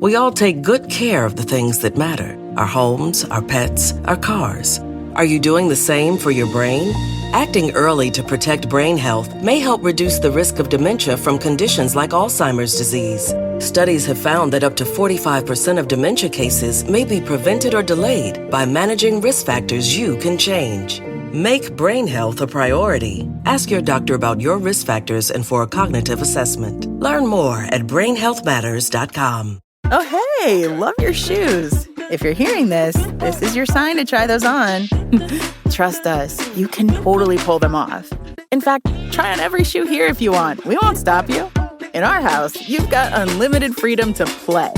We all take good care of the things that matter. Our homes, our pets, our cars. Are you doing the same for your brain? Acting early to protect brain health may help reduce the risk of dementia from conditions like Alzheimer's disease. Studies have found that up to 45% of dementia cases may be prevented or delayed by managing risk factors you can change. Make brain health a priority. Ask your doctor about your risk factors and for a cognitive assessment. Learn more at brainhealthmatters.com. Oh, hey, love your shoes. If you're hearing this, this is your sign to try those on. Trust us, you can totally pull them off. In fact, try on every shoe here if you want. We won't stop you. In our house, you've got unlimited freedom to play.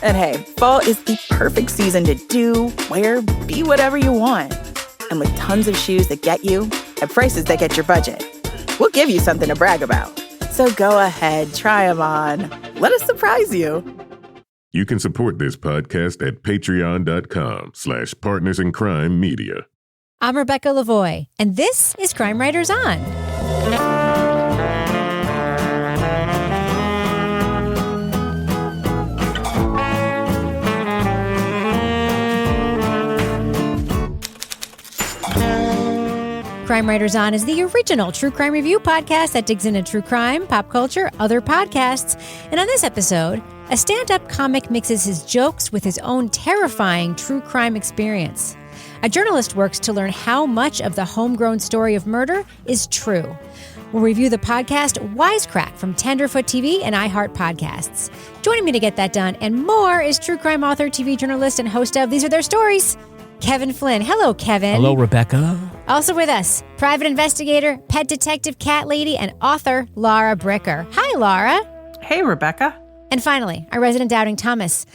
And hey, fall is the perfect season to do, wear, be whatever you want. And with tons of shoes that get you at prices that get your budget, we'll give you something to brag about. So go ahead, try them on. Let us surprise you. You can support this podcast at patreon.com/partnersincrimemedia. I'm Rebecca Lavoie, and this is Crime Writers On. Crime Writers On is the original true crime review podcast that digs into true crime, pop culture, other podcasts. And on this episode, a stand-up comic mixes his jokes with his own terrifying true crime experience. A journalist works to learn how much of the homegrown story of murder is true. We'll review the podcast Wisecrack from Tenderfoot TV and iHeartPodcasts. Joining me to get that done and more is true crime author, TV journalist, and host of These Are Their Stories, Kevin Flynn. Hello, Kevin. Hello, Rebecca. Also with us, private investigator, pet detective, cat lady, and author Laura Bricker. Hi, Laura. Hey, Rebecca. And finally, our resident doubting Thomas,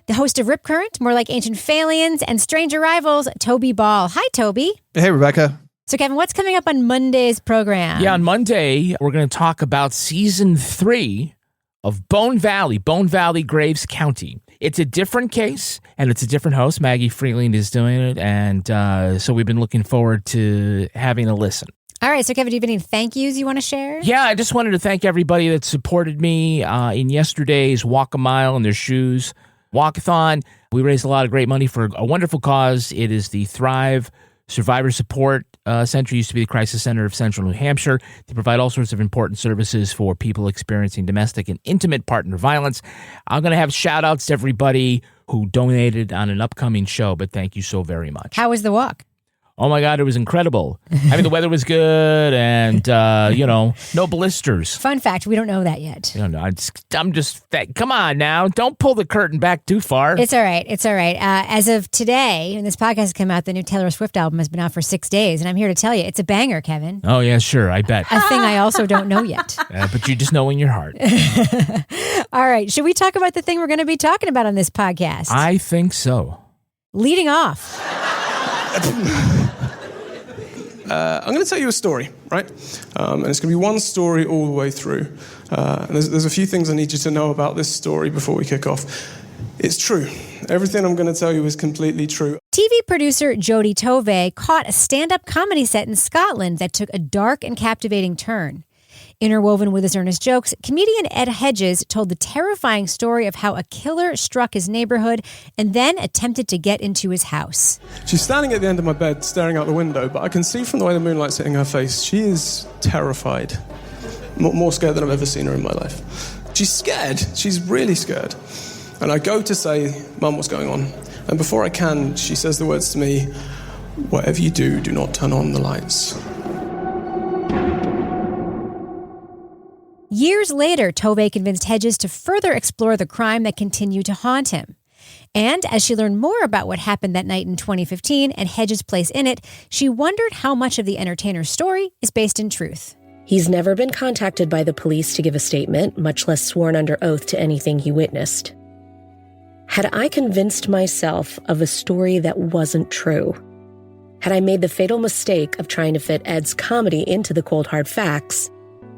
the host of Rip Current, More Like Ancient Failings, and Strange Arrivals, Toby Ball. Hi, Toby. Hey, Rebecca. So, Kevin, what's coming up on Monday's program? Yeah, on Monday, we're going to talk about Season 3 of Bone Valley, Graves County. It's a different case, and it's a different host. Maggie Freeland is doing it, and so we've been looking forward to having a listen. All right, so Kevin, do you have any thank yous you want to share? Yeah, I just wanted to thank everybody that supported me in yesterday's Walk a Mile in Their Shoes walkathon. We raised a lot of great money for a wonderful cause. It is the Thrive Survivor Support Center. Used to be the Crisis Center of Central New Hampshire. They provide all sorts of important services for people experiencing domestic and intimate partner violence. I'm going to have shout-outs to everybody who donated on an upcoming show, but thank you so very much. How was the walk? Oh, my God, it was incredible. I mean, the weather was good and, no blisters. Fun fact, we don't know that yet. Come on now. Don't pull the curtain back too far. It's all right. As of today, when this podcast has come out, the new Taylor Swift album has been out for 6 days, and I'm here to tell you, it's a banger, Kevin. Oh, yeah, sure, I bet. A thing I also don't know yet. But you just know in your heart. All right, should we talk about the thing we're going to be talking about on this podcast? I think so. Leading off. I'm going to tell you a story, right? And it's going to be one story all the way through. And there's a few things I need you to know about this story before we kick off. It's true. Everything I'm going to tell you is completely true. TV producer Jodi Tovay caught a stand-up comedy set in Scotland that took a dark and captivating turn. Interwoven with his earnest jokes, comedian Edd Hedges told the terrifying story of how a killer struck his neighborhood and then attempted to get into his house. She's standing at the end of my bed, staring out the window, but I can see from the way the moonlight's hitting her face, she is terrified. More scared than I've ever seen her in my life. She's scared. She's really scared. And I go to say, Mum, what's going on? And before I can, she says the words to me, whatever you do, do not turn on the lights. Years later, Tovay convinced Hedges to further explore the crime that continued to haunt him. And as she learned more about what happened that night in 2015 and Hedges' place in it, she wondered how much of the entertainer's story is based in truth. He's never been contacted by the police to give a statement, much less sworn under oath to anything he witnessed. Had I convinced myself of a story that wasn't true? Had I made the fatal mistake of trying to fit Ed's comedy into the cold hard facts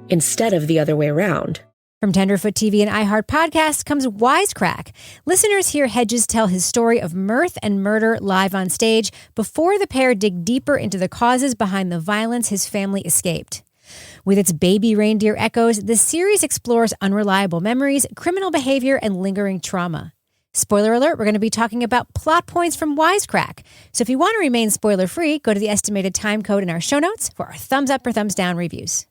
instead of the other way around? From Tenderfoot TV and iHeartPodcasts comes Wisecrack. Listeners hear Hedges tell his story of mirth and murder live on stage before the pair dig deeper into the causes behind the violence his family escaped. With its baby reindeer echoes, the series explores unreliable memories, criminal behavior, and lingering trauma. Spoiler alert, we're going to be talking about plot points from Wisecrack. So if you want to remain spoiler-free, go to the estimated time code in our show notes for our thumbs up or thumbs down reviews.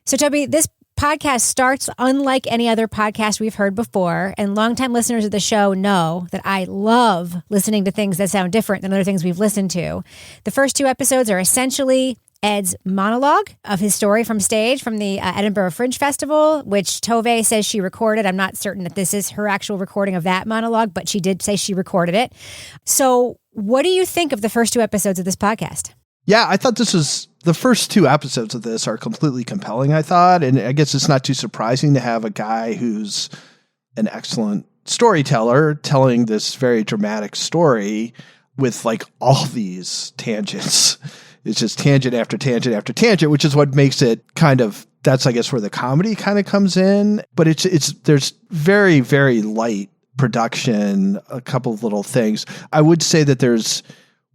So Toby, this podcast starts unlike any other podcast we've heard before, and longtime listeners of the show know that I love listening to things that sound different than other things we've listened to. The first 2 episodes are essentially Edd's monologue of his story from stage from the Edinburgh Fringe Festival, which Tovay says she recorded. I'm not certain that this is her actual recording of that monologue, but she did say she recorded it. So what do you think of the first 2 episodes of this podcast? Yeah, I thought the first 2 episodes of this are completely compelling, I thought. And I guess it's not too surprising to have a guy who's an excellent storyteller telling this very dramatic story with like all these tangents. It's just tangent after tangent after tangent, which is what makes it kind of, that's I guess where the comedy kind of comes in. But there's very, very light production, a couple of little things. I would say that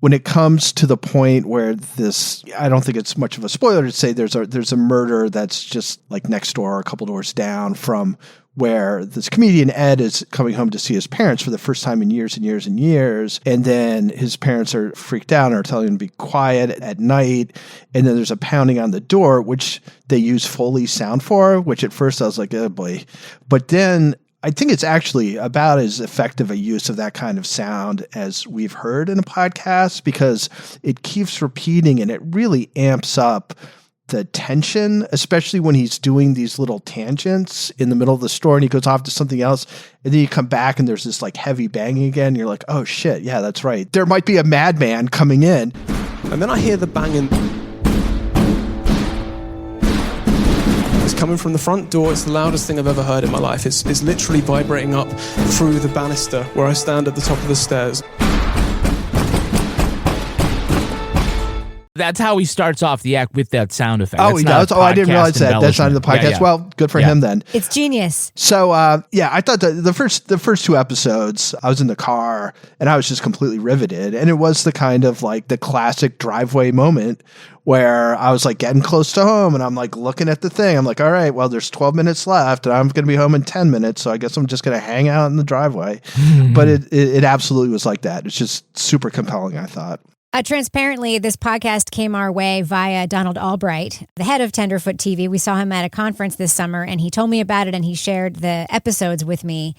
when it comes to the point where this, I don't think it's much of a spoiler to say there's a murder that's just like next door, a couple doors down from where this comedian Ed is coming home to see his parents for the first time in years and years and years. And then his parents are freaked out and are telling him to be quiet at night. And then there's a pounding on the door, which they use Foley sound for, which at first I was like, oh boy. But then I think it's actually about as effective a use of that kind of sound as we've heard in a podcast, because it keeps repeating and it really amps up the tension, especially when he's doing these little tangents in the middle of the store and he goes off to something else. And then you come back and there's this like heavy banging again. And you're like, oh shit. Yeah, that's right. There might be a madman coming in. And then I hear the banging. It's coming from the front door. It's the loudest thing I've ever heard in my life. It's literally vibrating up through the banister where I stand at the top of the stairs. That's how he starts off the act, with that sound effect. Oh, he does? Oh, I didn't realize that. That's not in the podcast. Yeah. Well, good for him then. It's genius. So, I thought the first 2 episodes, I was in the car and I was just completely riveted. And it was the kind of like the classic driveway moment where I was like getting close to home and I'm like looking at the thing. I'm like, all right, well, there's 12 minutes left and I'm going to be home in 10 minutes. So I guess I'm just going to hang out in the driveway. But it absolutely was like that. It's just super compelling, I thought. Transparently, this podcast came our way via Donald Albright, the head of Tenderfoot TV. We saw him at a conference this summer, and he told me about it, and he shared the episodes with me.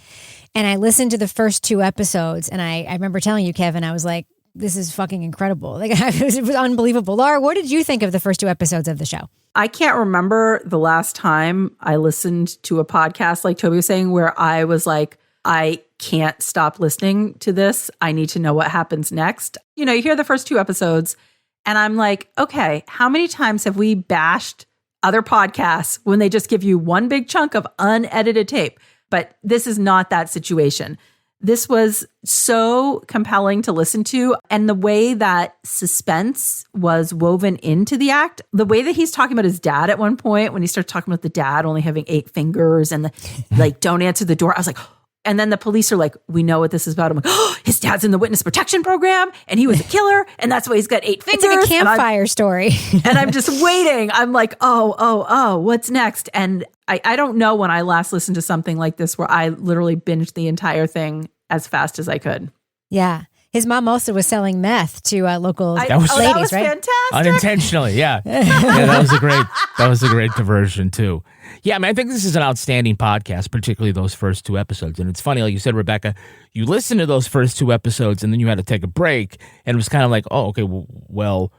And I listened to the first 2 episodes, and I remember telling you, Kevin, I was like, this is fucking incredible. Like, it was unbelievable. Laura, what did you think of the first 2 episodes of the show? I can't remember the last time I listened to a podcast, like Toby was saying, where I was like, I can't stop listening to this. I need to know what happens next. You know, you hear the first 2 episodes and I'm like, okay, how many times have we bashed other podcasts when they just give you one big chunk of unedited tape? But this is not that situation. This was so compelling to listen to. And the way that suspense was woven into the act, the way that he's talking about his dad at one point, when he starts talking about the dad only having 8 fingers and like, don't answer the door. I was like, and then the police are like, we know what this is about. I'm like, oh, his dad's in the witness protection program and he was a killer. And that's why he's got 8 fingers. It's like a campfire story. And I'm just waiting. I'm like, oh, what's next? And I don't know when I last listened to something like this where I literally binged the entire thing as fast as I could. Yeah. His mom also was selling meth to local ladies, that was right? Fantastic. Unintentionally, yeah. That was a great diversion too. Yeah, I mean, I think this is an outstanding podcast, particularly those first 2 episodes. And it's funny, like you said, Rebecca, you listened to those first 2 episodes and then you had to take a break, and it was kind of like, oh, okay, well,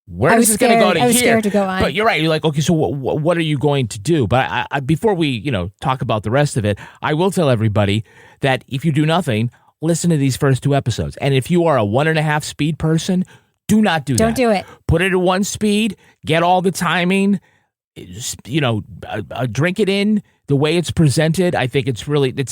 where is this going to go to here? I was scared to go on. But you're right. You're like, okay, so what are you going to do? But I, before we, talk about the rest of it, I will tell everybody that if you do nothing, listen to these first 2 episodes. And if you are a 1.5 speed person, do not do that. Don't do it. Put it at 1 speed, get all the timing, drink it in the way it's presented. I think it's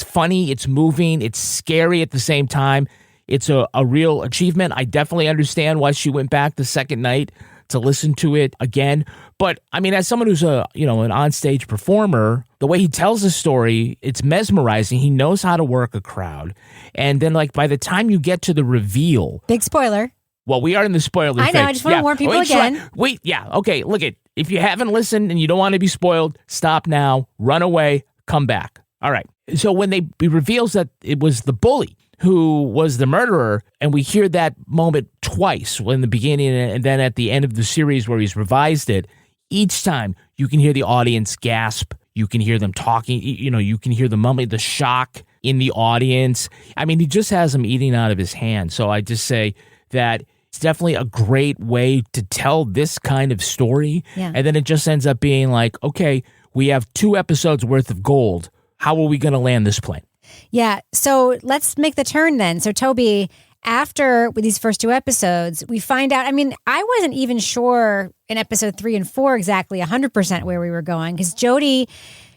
funny, it's moving, it's scary at the same time. It's a real achievement. I definitely understand why she went back the second night to listen to it again. But I mean, as someone who's an onstage performer, the way he tells the story, it's mesmerizing. He knows how to work a crowd. And then like by the time you get to the reveal. Big spoiler. Well, we are in the spoiler I know, phase. I just want to warn people again. Okay, look it. If you haven't listened and you don't want to be spoiled, stop now, run away, come back. All right. So when he reveals that it was the bully who was the murderer, and we hear that moment twice, in the beginning and then at the end of the series where he's revised it, each time you can hear the audience gasp. You can hear them talking. You can hear the moment, the shock in the audience. I mean, he just has them eating out of his hand. So I just say that it's definitely a great way to tell this kind of story. Yeah. And then it just ends up being like, okay, we have 2 episodes worth of gold. How are we going to land this plane? Yeah. So let's make the turn then. So Toby, after with these first 2 episodes, we find out, I mean, I wasn't even sure in episode 3 and 4 exactly 100% where we were going, because Jodi,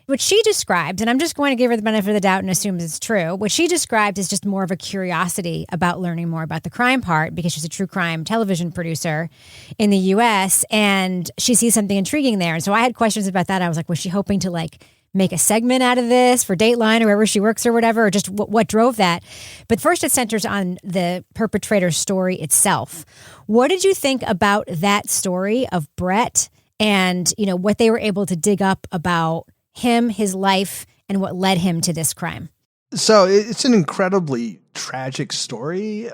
what she described, and I'm just going to give her the benefit of the doubt and assume it's true, what she described is just more of a curiosity about learning more about the crime part, because she's a true crime television producer in the U.S. and she sees something intriguing there. And so I had questions about that. I was like, was she hoping to make a segment out of this for Dateline or wherever she works or whatever, or just what drove that? But first it centers on the perpetrator's story itself. What did you think about that story of Brett and, what they were able to dig up about him, his life, and what led him to this crime? So it's an incredibly tragic story,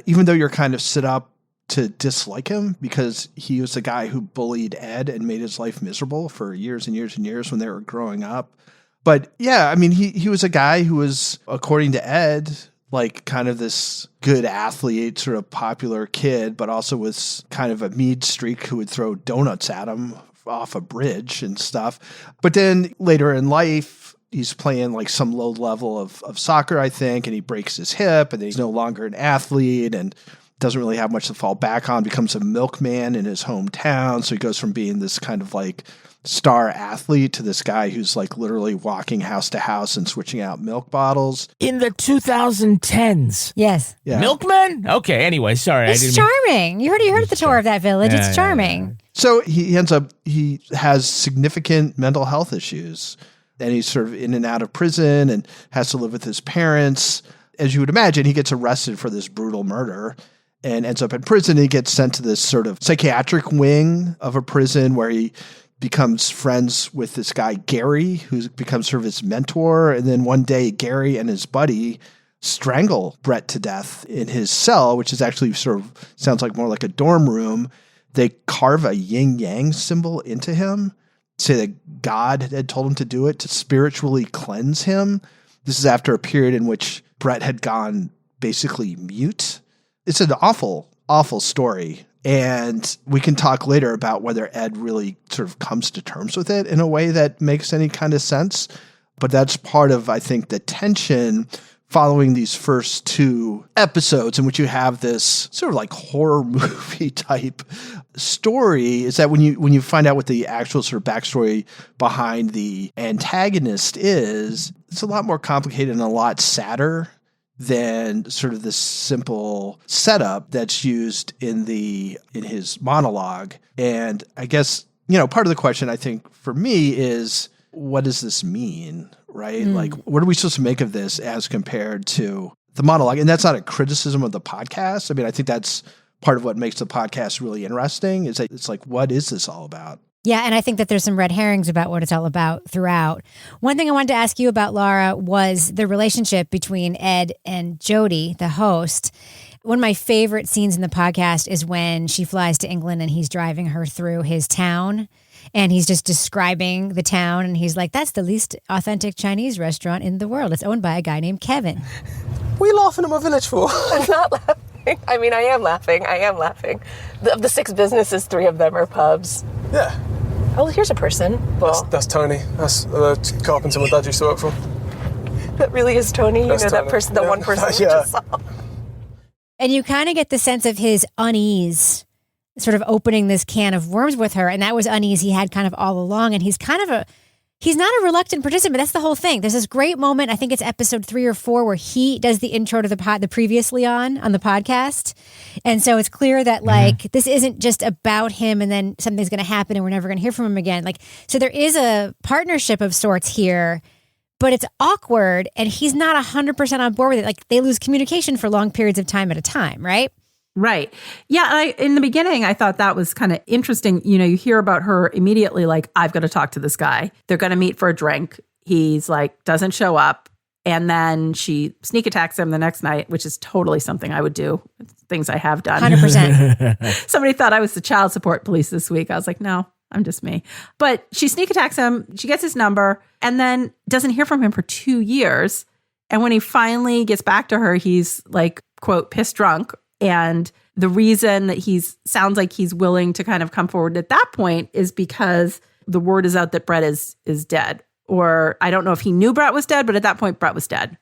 even though you're kind of set up to dislike him because he was the guy who bullied Ed and made his life miserable for years and years and years when they were growing up. But yeah, I mean, he was a guy who was, according to Ed, like kind of this good athlete, sort of popular kid, but also was kind of a mean streak who would throw donuts at him off a bridge and stuff. But then later in life, he's playing like some low level of soccer, I think, and he breaks his hip and he's no longer an athlete and doesn't really have much to fall back on, becomes a milkman in his hometown. So he goes from being this kind of like star athlete to this guy who's like literally walking house to house and switching out milk bottles. In the 2010s. Yes. Yeah. Milkman? Okay, anyway, sorry. It's charming. You heard the tour of that village. It's charming. Yeah. So he has significant mental health issues and he's sort of in and out of prison and has to live with his parents. As you would imagine, he gets arrested for this brutal murder and ends up in prison. He gets sent to this sort of psychiatric wing of a prison where he becomes friends with this guy, Gary, who becomes sort of his mentor. And then one day, Gary and his buddy strangle Brett to death in his cell, which is actually sort of sounds like more like a dorm room. They carve a yin-yang symbol into him, say that God had told him to do it to spiritually cleanse him. This is after a period in which Brett had gone basically mute. It's an awful, awful story. And we can talk later about whether Ed really sort of comes to terms with it in a way that makes any kind of sense. But that's part of, I think, the tension following these first 2 episodes in which you have this sort of like horror movie type story, is that when you find out what the actual sort of backstory behind the antagonist is, it's a lot more complicated and a lot sadder than sort of this simple setup that's used in his monologue. And I guess, part of the question I think for me is, what does this mean? Right? Like, what are we supposed to make of this as compared to the monologue? And that's not a criticism of the podcast. I mean, I think that's part of what makes the podcast really interesting, is that it's like, what is this all about? Yeah, and I think that there's some red herrings about what it's all about throughout. One thing I wanted to ask you about, Laura, was the relationship between Ed and Jodi, the host. One of my favorite scenes in the podcast is when she flies to England and he's driving her through his town. And he's just describing the town. And he's like, that's the least authentic Chinese restaurant in the world. It's owned by a guy named Kevin. What are you laughing at my village for? I'm not laughing. I mean, I am laughing. Of the 6 businesses, 3 of them are pubs. Yeah. Oh, here's a person. Well, That's Tony. That's the carpenter my dad used to work for. that really is Tony. That's That Tony. person, the Yeah. one person we Yeah. just saw. And you kind of get the sense of his unease, sort of opening this can of worms with her. And that was unease he had kind of all along. And he's not a reluctant participant. That's the whole thing. There's this great moment, I think it's episode 3 or 4, where he does the intro to the previously on the podcast. And so it's clear that this isn't just about him and then something's going to happen and we're never going to hear from him again. So there is a partnership of sorts here, but it's awkward and he's not 100% on board with it. They lose communication for long periods of time at a time, right? Right. Yeah. In the beginning, I thought that was kind of interesting. You hear about her immediately, like, I've got to talk to this guy. They're going to meet for a drink. he's like, doesn't show up. And then she sneak attacks him the next night, which is totally something I would do. It's things I have done. 100%. Somebody thought I was the child support police this week. I was like, no, I'm just me. But she sneak attacks him. She gets his number and then doesn't hear from him for 2 years. And when he finally gets back to her, he's like, quote, pissed drunk. And the reason that sounds like he's willing to kind of come forward at that point is because the word is out that Brett is dead. Or I don't know if he knew Brett was dead, but at that point, Brett was dead.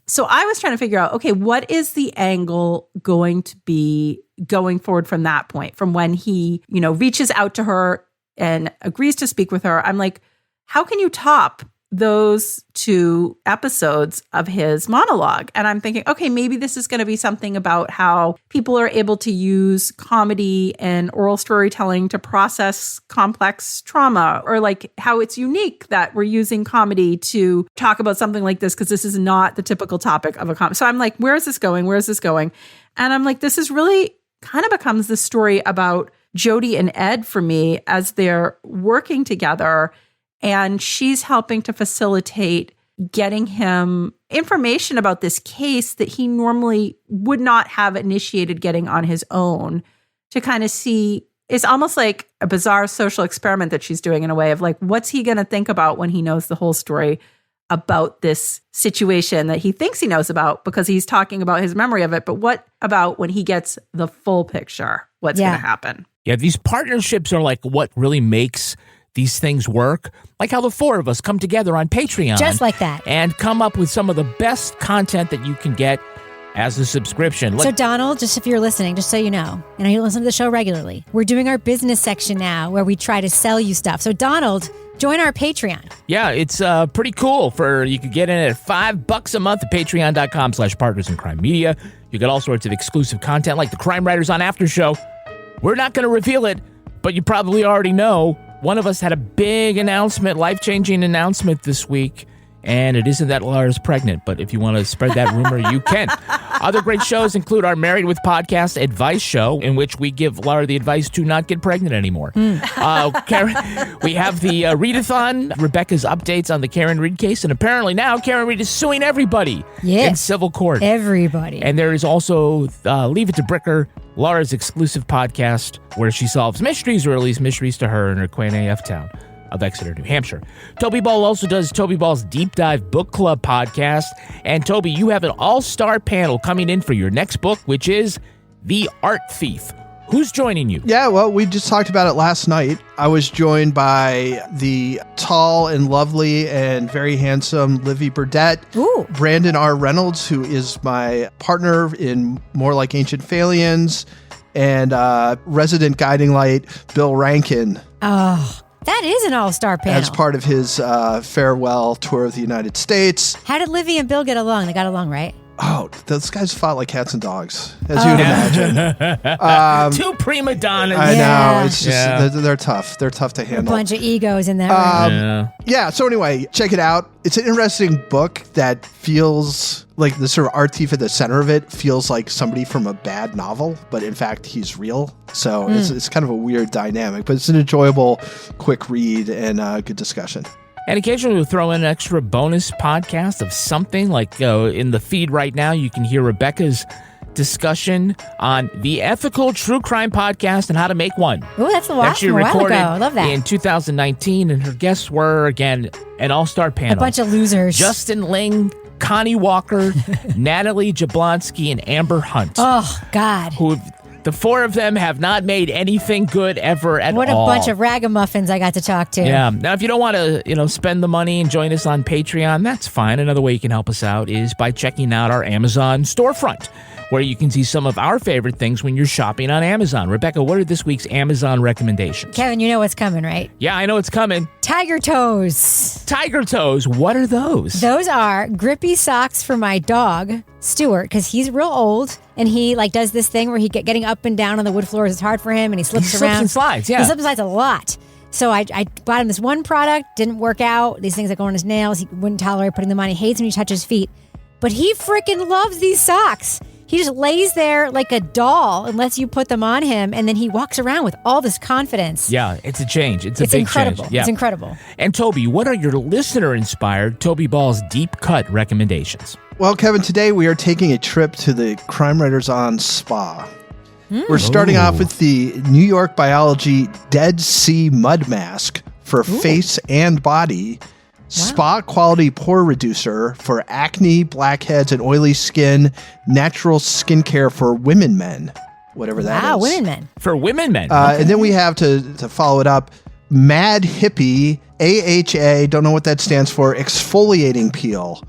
So I was trying to figure out, okay, what is the angle going to be going forward from that point, from when he, reaches out to her and agrees to speak with her? I'm like, how can you top those 2 episodes of his monologue? And I'm thinking, okay, maybe this is going to be something about how people are able to use comedy and oral storytelling to process complex trauma, or like how it's unique that we're using comedy to talk about something like this, because this is not the typical topic of a comedy. So I'm like, where is this going? Where is this going? And I'm like, this is really kind of becomes the story about Jodi and Edd for me as they're working together. And she's helping to facilitate getting him information about this case that he normally would not have initiated getting on his own, to kind of see. It's almost like a bizarre social experiment that she's doing, in a way of like, what's he going to think about when he knows the whole story about this situation that he thinks he knows about because he's talking about his memory of it. But what about when he gets the full picture? What's going to happen? Yeah, these partnerships are like what really makes these things work, like how the 4 of us come together on Patreon. Just like that. And come up with some of the best content that you can get as a subscription. So Donald, just if you're listening, just so you know you listen to the show regularly, we're doing our business section now where we try to sell you stuff. So Donald, join our Patreon. Yeah, it's pretty cool. You could get in at $5 a month at patreon.com/partnersincrimemedia. You get all sorts of exclusive content like the Crime Writers on After Show. We're not going to reveal it, but you probably already know. One of us had a big announcement, life-changing announcement this week, and it isn't that Laura's pregnant, but if you want to spread that rumor, you can. Other great shows include our Married with Podcast advice show, in which we give Laura the advice to not get pregnant anymore. Karen, we have the Readathon, Rebecca's updates on the Karen Reed case, and apparently now Karen Reed is suing everybody in civil court. Everybody. And there is also Leave It to Bricker, Laura's exclusive podcast where she solves mysteries, or at least mysteries to her in her quaint AF town of Exeter, New Hampshire. Toby Ball also does Toby Ball's Deep Dive Book Club podcast. And Toby, you have an all-star panel coming in for your next book, which is The Art Thief. Who's joining you? Yeah, well, we just talked about it last night. I was joined by the tall and lovely and very handsome Livy Burdett. Ooh. Brandon R. Reynolds, who is my partner in More Like Ancient Phalians, and resident guiding light Bill Rankin. Oh, that is an all-star panel. As part of his farewell tour of the United States. How did Livy and Bill get along? They got along, right? Oh, those guys fought like cats and dogs, as you would imagine. 2 prima donnas. I know. It's just, they're tough. They're tough to handle. A bunch of egos in that room. So anyway, check it out. It's an interesting book that feels like the sort of art thief at the center of it feels like somebody from a bad novel, but in fact, he's real. So it's kind of a weird dynamic, but it's an enjoyable, quick read and good discussion. And occasionally we'll throw in an extra bonus podcast of something, like in the feed right now, you can hear Rebecca's discussion on the Ethical True Crime Podcast and how to make one. Oh, that's a while ago. I love that. In 2019, and her guests were, again, an all-star panel. A bunch of losers. Justin Ling, Connie Walker, Natalie Jablonski, and Amber Hunt. Oh, God. The 4 of them have not made anything good ever at all. What a bunch of ragamuffins I got to talk to. Yeah. Now, if you don't want to, spend the money and join us on Patreon, that's fine. Another way you can help us out is by checking out our Amazon storefront, where you can see some of our favorite things when you're shopping on Amazon. Rebecca, what are this week's Amazon recommendations? Kevin, you know what's coming, right? Yeah, I know it's coming. Tiger toes. Tiger toes. What are those? Those are grippy socks for my dog, Stuart, because he's real old, and he does this thing where getting up and down on the wood floors is hard for him, and he slips around. He slips and slides, yeah. He slips and slides a lot. So I bought him this one product, didn't work out. These things that go on his nails, he wouldn't tolerate putting them on. He hates when you touch his feet. But he freaking loves these socks. He just lays there like a doll and lets you put them on him, and then he walks around with all this confidence. Yeah, it's a change. It's a big incredible. change. Yeah. It's incredible. And Toby, what are your listener-inspired Toby Ball's deep cut recommendations? Well, Kevin, today we are taking a trip to the Crime Writers on Spa. We're starting off with the New York Biology Dead Sea Mud Mask for face and body. Spa quality pore reducer for acne, blackheads, and oily skin. Natural skincare for women men, whatever that is. Wow, women men. For women men. And then we have to follow it up. Mad Hippie AHA, don't know what that stands for, exfoliating peel.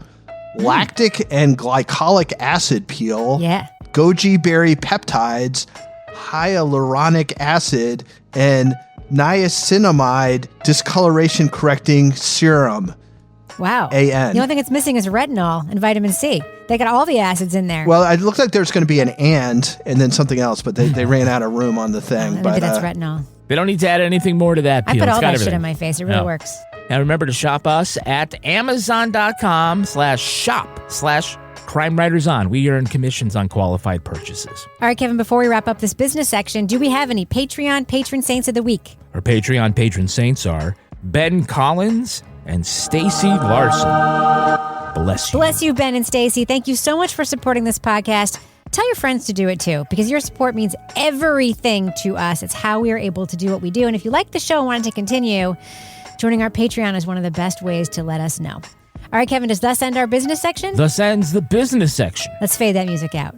Lactic and glycolic acid peel. Yeah. Goji berry peptides, hyaluronic acid, and niacinamide discoloration correcting serum. Wow. AN. The only thing it's missing is retinol and vitamin C. They got all the acids in there. Well, it looked like there's going to be an and then something else, but they ran out of room on the thing. Maybe that's retinol. They don't need to add anything more to that I peel. put It's all got that everything. shit on my face. It really works. Now remember to shop us at Amazon.com/shop/Crime Writers On. We earn commissions on qualified purchases. All right, Kevin, before we wrap up this business section, do we have any Patreon patron saints of the week? Our Patreon patron saints are Ben Collins and Stacy Larson. Bless you. Bless you, Ben and Stacy. Thank you so much for supporting this podcast. Tell your friends to do it too, because your support means everything to us. It's how we are able to do what we do. And if you like the show and want it to continue, joining our Patreon is one of the best ways to let us know. All right, Kevin, does thus end our business section? Thus ends the business section. Let's fade that music out.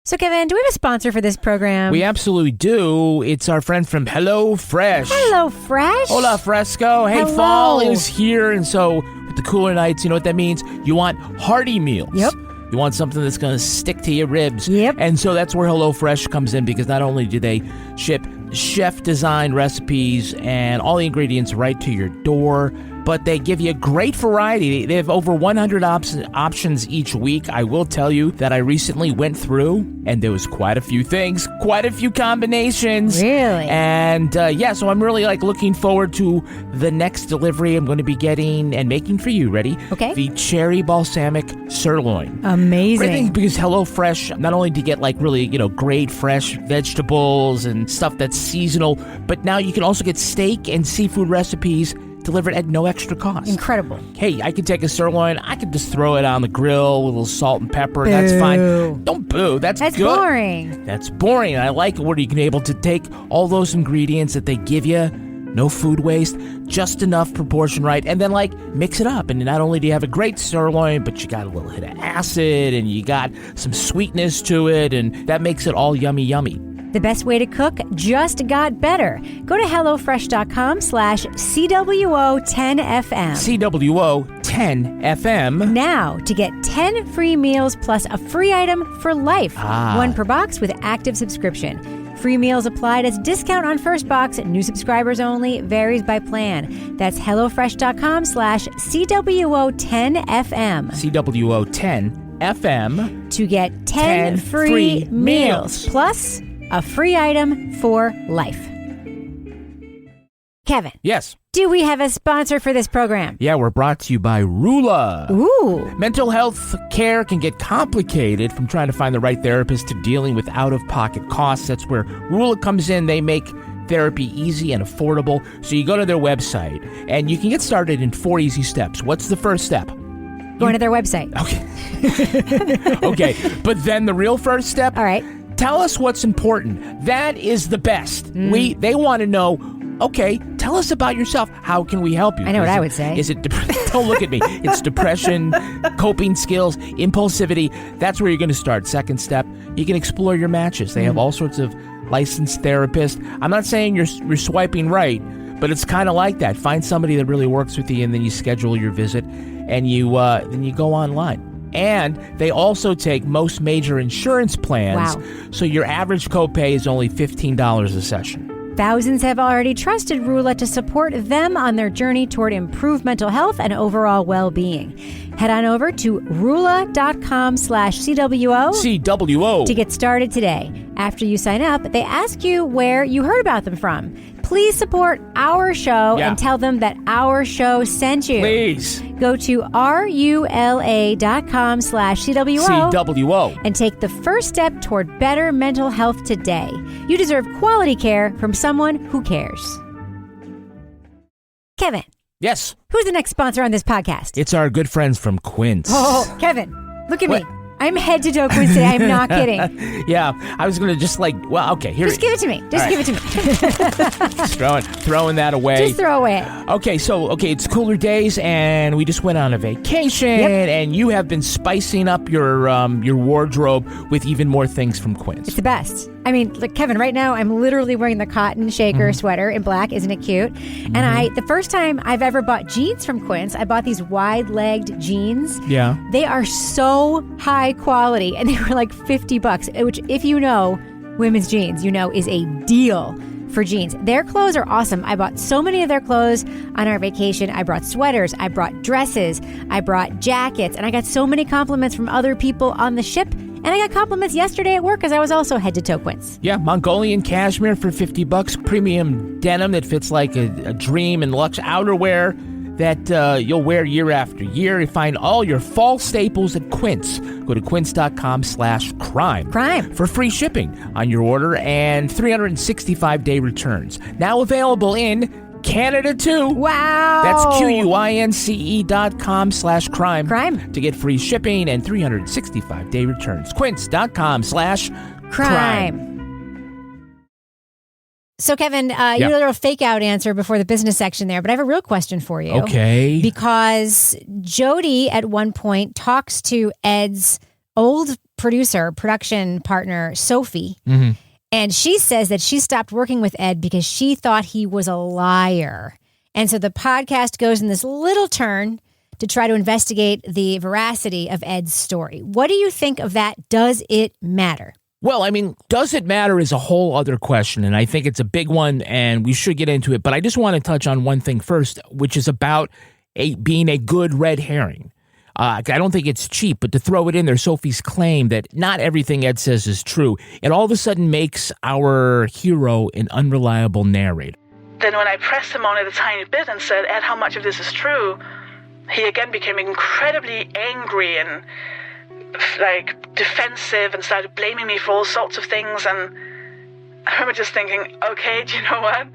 So, Kevin, do we have a sponsor for this program? We absolutely do. It's our friend from Hello Fresh. Hello Fresh. Hola Fresco. Hey, Hello. fall is here, and so with the cooler nights, you know what that means? You want hearty meals. Yep. You want something that's going to stick to your ribs. Yep. And so that's where HelloFresh comes in, because not only do they ship chef-designed recipes and all the ingredients right to your door, but they give you a great variety. They have over 100 options each week. I will tell you that I recently went through, and there was quite a few things, quite a few combinations. Really? And so I'm really looking forward to the next delivery I'm going to be getting and making for you. Ready? Okay. The cherry balsamic sirloin. Amazing. I think because HelloFresh, not only do you get really, great fresh vegetables and stuff that's seasonal, but now you can also get steak and seafood recipes delivered at no extra cost. Incredible. Hey, I could take a sirloin, I could just throw it on the grill with a little salt and pepper. Boo. That's fine. Don't boo. That's good. Boring. That's boring. I like it where you can be able to take all those ingredients that they give you, no food waste, just enough proportion right, and then mix it up. And not only do you have a great sirloin, but you got a little hit of acid and you got some sweetness to it, and that makes it all yummy, yummy. The best way to cook just got better. Go to HelloFresh.com/CWO10FM. CWO10FM. Now to get 10 free meals plus a free item for life. Ah. One per box with active subscription. Free meals applied as discount on first box. New subscribers only. Varies by plan. That's HelloFresh.com/CWO10FM. CWO10FM. To get 10 free meals plus a free item for life. Kevin. Yes. Do we have a sponsor for this program? Yeah, we're brought to you by Rula. Ooh. Mental health care can get complicated, from trying to find the right therapist to dealing with out-of-pocket costs. That's where Rula comes in. They make therapy easy and affordable. So you go to their website, and you can get started in 4 easy steps. What's the first step? Going to their website. Okay. Okay, but then the real first step? All right. Tell us what's important. That is the best. They want to know, okay, tell us about yourself. How can we help you? I know what I would say. Is it don't look at me. It's depression, coping skills, impulsivity. That's where you're going to start. Second step, you can explore your matches. They have all sorts of licensed therapists. I'm not saying you're swiping right, but it's kind of like that. Find somebody that really works with you, and then you schedule your visit, and then you go online. And they also take most major insurance plans. Wow. So your average copay is only $15 a session. Thousands have already trusted Rula to support them on their journey toward improved mental health and overall well-being. Head on over to Rula.com/CWO CWO to get started today. After you sign up, they ask you where you heard about them from. please support our show and tell them that our show sent you. Please. Go to rula.com/CWO CWO and take the first step toward better mental health today. You deserve quality care from someone who cares. Kevin. Yes. Who's the next sponsor on this podcast? It's our good friends from Quince. Oh, Kevin, look at me. I'm head to toe Quince today. I'm not kidding. Yeah, I was going to just give it to me. Just give it to me. Just throwing that away. Just throw away it. Okay, it's cooler days, and we just went on a vacation, and you have been spicing up your wardrobe with even more things from Quince. It's the best. I mean, like Kevin, right now I'm literally wearing the cotton shaker sweater in black. Isn't it cute? And the first time I've ever bought jeans from Quince, I bought these wide-legged jeans. Yeah. They are so high quality, and they were like $50, which, if you know women's jeans, you know is a deal for jeans. Their clothes are awesome. I bought so many of their clothes on our vacation. I brought sweaters, I brought dresses, I brought jackets, and I got so many compliments from other people on the ship. And I got compliments yesterday at work because I was also head to toe Quince. Yeah, Mongolian cashmere for $50, premium denim that fits like a dream, and luxe outerwear that you'll wear year after year. You find all your fall staples at Quince. Go to quince.com/crime for free shipping on your order and 365-day returns. Now available in Canada too. Wow. That's QUINCE.com/crime to get free shipping and 365-day returns. Quince.com/crime. So, Kevin, you had a little fake out answer before the business section there, but I have a real question for you. Okay. Because Jodi at one point talks to Edd's old production partner, Sophie, and she says that she stopped working with Edd because she thought he was a liar. And so the podcast goes in this little turn to try to investigate the veracity of Edd's story. What do you think of that? Does it matter? Well, I mean, does it matter is a whole other question, and I think it's a big one, and we should get into it. But I just want to touch on one thing first, which is about being a good red herring. I don't think it's cheap, but to throw it in there, Sophie's claim that not everything Edd says is true, it all of a sudden makes our hero an unreliable narrator. Then when I pressed him on it a tiny bit and said, Edd, how much of this is true? He again became incredibly angry and defensive and started blaming me for all sorts of things. And I remember just thinking, okay, do you know what?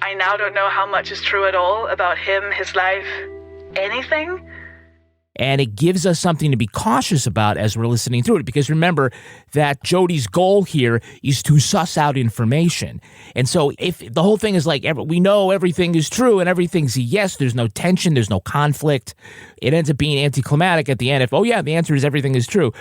I now don't know how much is true at all about him, his life, anything. And it gives us something to be cautious about as we're listening through it. Because remember that Jodi's goal here is to suss out information. And so if the whole thing is we know everything is true and everything's a yes, there's no tension, there's no conflict. It ends up being anticlimactic at the end. If, the answer is everything is true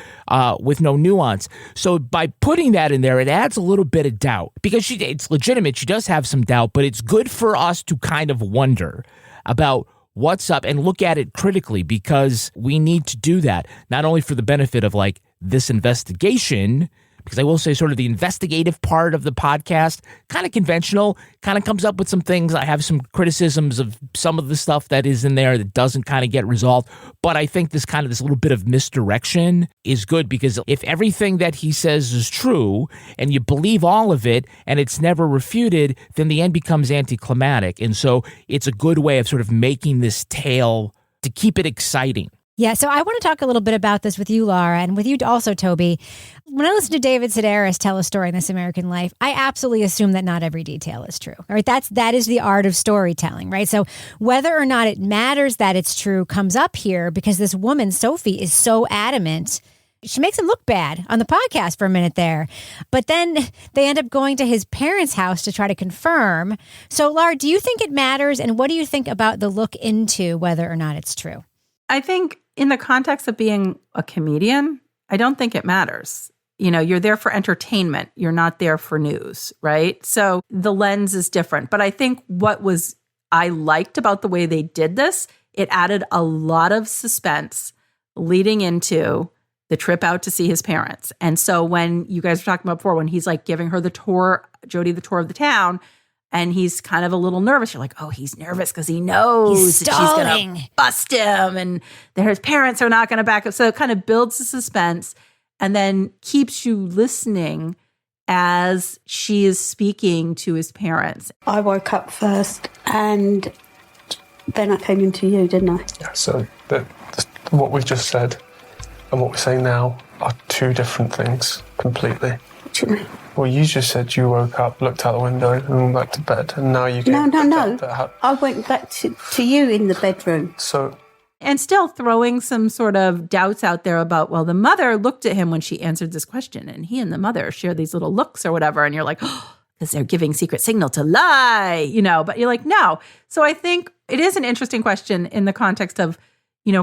with no nuance. So by putting that in there, it adds a little bit of doubt. Because it's legitimate. She does have some doubt, but it's good for us to kind of wonder about what's up and look at it critically, because we need to do that, not only for the benefit of this investigation, because I will say sort of the investigative part of the podcast, kind of conventional, kind of comes up with some things. I have some criticisms of some of the stuff that is in there that doesn't kind of get resolved. But I think this little bit of misdirection is good, because if everything that he says is true and you believe all of it and it's never refuted, then the end becomes anticlimactic. And so it's a good way of sort of making this tale to keep it exciting. Yeah, so I want to talk a little bit about this with you, Laura, and with you also, Toby. When I listen to David Sedaris tell a story in This American Life, I absolutely assume that not every detail is true. All right, that is the art of storytelling, right? So whether or not it matters that it's true comes up here because this woman, Sophie, is so adamant. She makes him look bad on the podcast for a minute there. But then they end up going to his parents' house to try to confirm. So, Laura, do you think it matters? And what do you think about the look into whether or not it's true? I think in the context of being a comedian, I don't think it matters. You're there for entertainment. You're not there for news, right? So the lens is different. But I think I liked about the way they did this, it added a lot of suspense leading into the trip out to see his parents. And so when you guys were talking about before, when he's giving her Jodi the tour of the town, and he's kind of a little nervous. You're like, oh, he's nervous because he knows that she's going to bust him and that his parents are not going to back up. So it kind of builds the suspense and then keeps you listening as she is speaking to his parents. I woke up first and then I came into you, didn't I? Yeah, so what we've just said and what we're saying now are two different things completely. What do you mean? Well, you just said you woke up, looked out the window, and went back to bed, and now you came No. I went back to you in the bedroom. So... And still throwing some sort of doubts out there about, well, the mother looked at him when she answered this question, and he and the mother share these little looks or whatever, and you're like, oh, because they're giving secret signal to lie, but you're like, no. So I think it is an interesting question in the context of,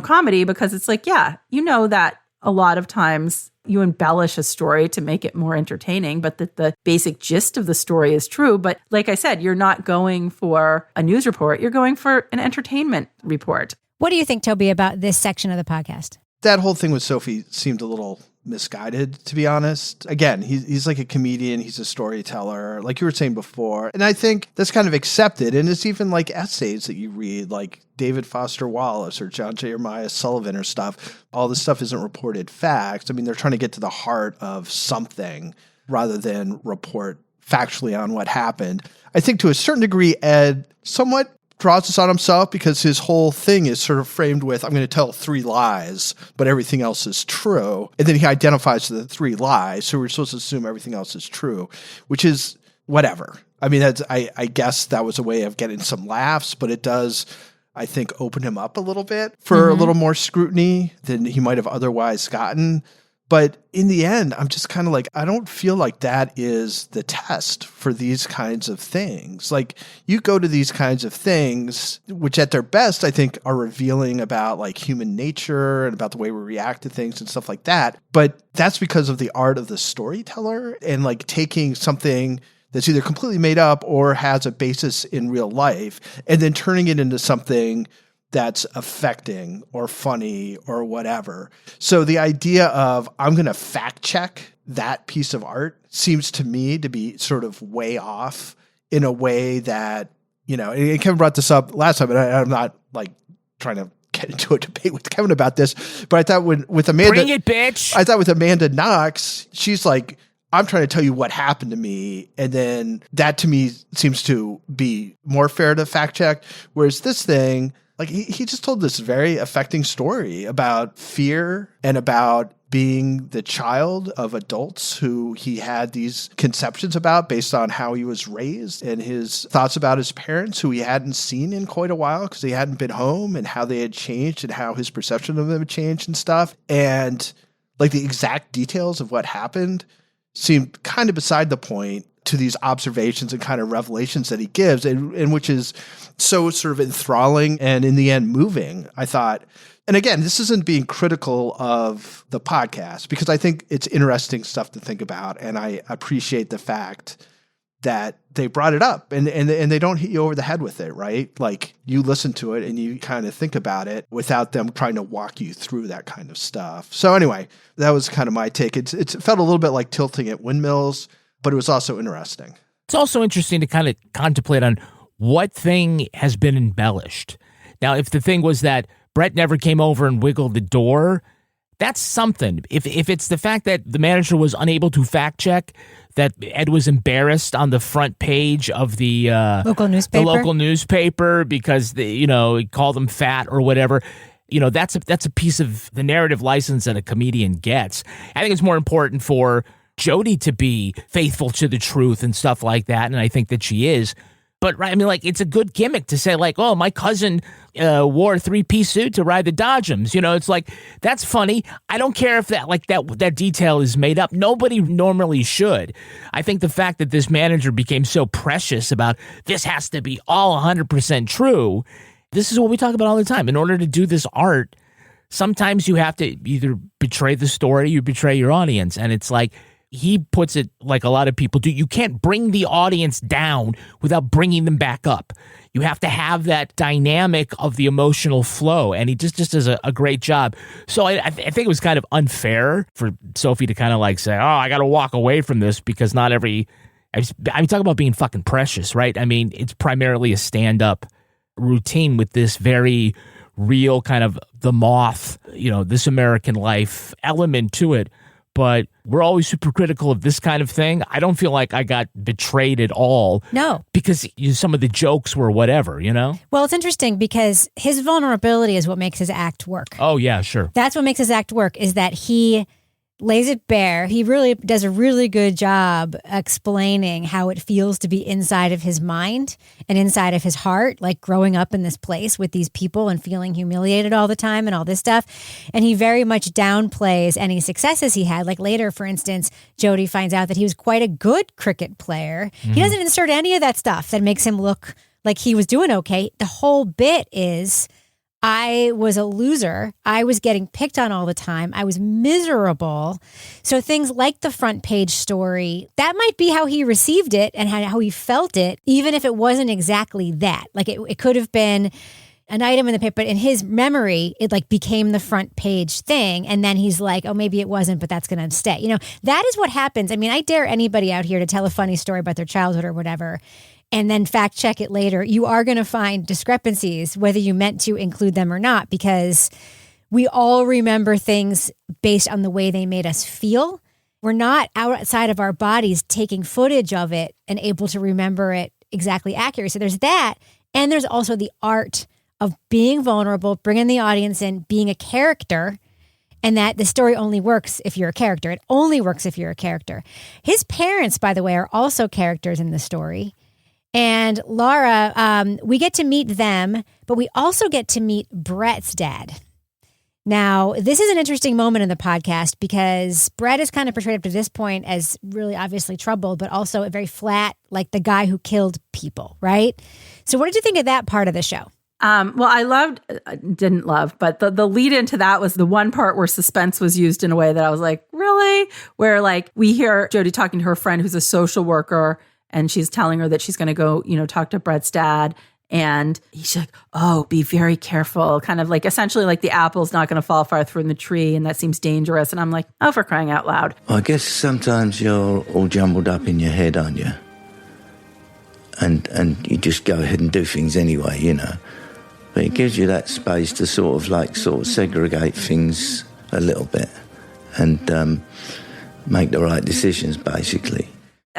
comedy, because it's like, yeah, that a lot of times you embellish a story to make it more entertaining, but that the basic gist of the story is true. But like I said, you're not going for a news report, you're going for an entertainment report. What do you think, Toby, about this section of the podcast? That whole thing with Sophie seemed a little misguided, to be honest. Again, he's like a comedian. He's a storyteller, like you were saying before. And I think that's kind of accepted. And it's even like essays that you read, like David Foster Wallace or John Jeremiah Sullivan or stuff. All this stuff isn't reported facts. I mean, they're trying to get to the heart of something rather than report factually on what happened. I think to a certain degree, Ed somewhat draws this on himself because his whole thing is sort of framed with, I'm going to tell 3 lies, but everything else is true. And then he identifies the 3 lies. So we're supposed to assume everything else is true, which is whatever. I mean, I guess that was a way of getting some laughs, but it does, I think, open him up a little bit for a little more scrutiny than he might have otherwise gotten. But in the end, I'm just kind of like, I don't feel like that is the test for these kinds of things. Like, you go to these kinds of things, which at their best, I think, are revealing about like human nature and about the way we react to things and stuff like that. But that's because of the art of the storyteller and like taking something that's either completely made up or has a basis in real life and then turning it into something that's affecting or funny or whatever. So the idea of I'm going to fact check that piece of art seems to me to be sort of way off in a way that, and Kevin brought this up last time, and I'm not like trying to get into a debate with Kevin about this, but I thought with Amanda, bring it, bitch. I thought with Amanda Knox, she's like, I'm trying to tell you what happened to me. And then that to me seems to be more fair to fact check. Whereas this thing, like he just told this very affecting story about fear and about being the child of adults who he had these conceptions about based on how he was raised and his thoughts about his parents who he hadn't seen in quite a while because he hadn't been home and how they had changed and how his perception of them had changed and stuff. And like the exact details of what happened seemed kind of beside the point to these observations and kind of revelations that he gives, and which is so sort of enthralling and in the end moving, I thought. And again, this isn't being critical of the podcast because I think it's interesting stuff to think about. And I appreciate the fact that they brought it up and they don't hit you over the head with it, right? Like you listen to it and you kind of think about it without them trying to walk you through that kind of stuff. So anyway, that was kind of my take. It felt a little bit like tilting at windmills, but it was also interesting. It's also interesting to kind of contemplate on what thing has been embellished. Now, if the thing was that Brett never came over and wiggled the door, that's something. If it's the fact that the manager was unable to fact check, that Ed was embarrassed on the front page of the local newspaper because he called him fat or whatever. That's a piece of the narrative license that a comedian gets. I think it's more important for Jodi to be faithful to the truth and stuff like that, and I think that she is. But right, I mean, like, it's a good gimmick to say, like, oh, my cousin wore a 3-piece suit to ride the Dodgems. It's like, that's funny. I don't care if that detail is made up. Nobody normally should. I think the fact that this manager became so precious about this has to be all 100% true. This is what we talk about all the time. In order to do this art, sometimes you have to either betray the story, you betray your audience, and it's like, he puts it like a lot of people do. You can't bring the audience down without bringing them back up. You have to have that dynamic of the emotional flow, and he just does a great job. So I think it was kind of unfair for Sophie to kind of like say, oh, I got to walk away from this because not every... I mean, talk about being fucking precious, right? I mean, it's primarily a stand-up routine with this very real kind of the moth, This American Life element to it. but we're always super critical of this kind of thing. I don't feel like I got betrayed at all. No. Because some of the jokes were whatever, you know? Well, it's interesting because his vulnerability is what makes his act work. Oh, yeah, sure. That's what makes his act work, is that he lays it bare. He really does a really good job explaining how it feels to be inside of his mind and inside of his heart, like growing up in this place with these people and feeling humiliated all the time and all this stuff. And he very much downplays any successes he had. Like later, for instance, Jodi finds out that he was quite a good cricket player. Mm-hmm. He doesn't insert any of that stuff that makes him look like he was doing okay. The whole bit is, I was a loser. I was getting picked on all the time. I was miserable. So things like the front page story, that might be how he received it and how he felt it, even if it wasn't exactly that. Like it could have been an item in the paper, but in his memory, it like became the front page thing. And then he's like, oh, maybe it wasn't, but that's going to stay. You know, that is what happens. I mean, I dare anybody out here to tell a funny story about their childhood or whatever, and then fact check it later. You are going to find discrepancies, whether you meant to include them or not, because we all remember things based on the way they made us feel. We're not outside of our bodies taking footage of it and able to remember it exactly accurately. So there's that. And there's also the art of being vulnerable, bringing the audience in, being a character, and that the story only works if you're a character. It only works if you're a character. His parents, by the way, are also characters in the story. And Laura, we get to meet them, but we also get to meet Brett's dad. Now, this is an interesting moment in the podcast because Brett is kind of portrayed up to this point as really obviously troubled, but also very flat, like the guy who killed people, right? So what did you think of that part of the show? Well, didn't love, but the lead into that was the one part where suspense was used in a way that I was like, really? Where like we hear Jodi talking to her friend who's a social worker, and she's telling her that she's going to go, talk to Brett's dad. And he's like, oh, be very careful. Kind of like essentially like the apple's not going to fall far through the tree. And that seems dangerous. And I'm like, oh, for crying out loud. I guess sometimes you're all jumbled up in your head, aren't you? And you just go ahead and do things anyway, But it gives you that space to sort of segregate things a little bit and make the right decisions, basically.